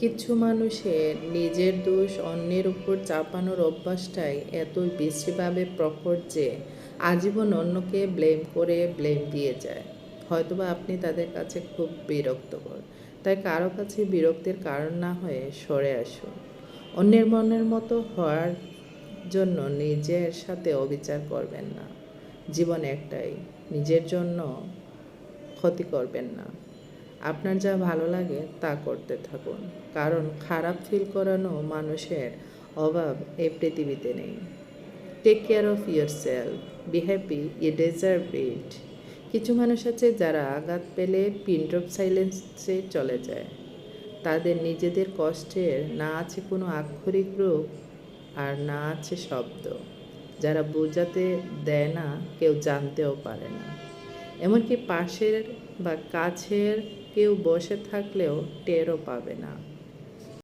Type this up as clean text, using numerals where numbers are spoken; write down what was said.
কিছু মানুষের নিজের দোষ অন্যের উপর চাপানোর অভ্যাসটাই এতই বেশিভাবে প্রখর যে আজীবন অন্যকে ব্লেম দিয়ে যায়। হয়তোবা আপনি তাদের কাছে খুব বিরক্তকর, তাই কারো কাছে বিরক্তির কারণ না হয়ে সরে আসুন। অন্যের মনের মতো হওয়ার জন্য নিজের সাথে অবিচার করবেন না। জীবন একটাই, নিজের জন্য ক্ষতি করবেন না। আপনার যা ভালো লাগে তা করতে থাকুন, কারণ খারাপ ফিল করানো মানুষের অভাব এই পৃথিবীতে নেই। Take care of yourself, be happy, you deserve it. কিছু মানুষ আছে যারা আঘাত পেলে পিন ড্রপ সাইলেন্সে চলে যায়। তাদের নিজেদের কষ্টের না আছে কোনো আক্ষরিক রূপ, আর না আছে শব্দ, যারা বোঝাতে দেয় না, কেউ জানতেও পারে না। এমনকি পাশের বা কাছের কেউ বসে থাকলেও টেরও পাবে না।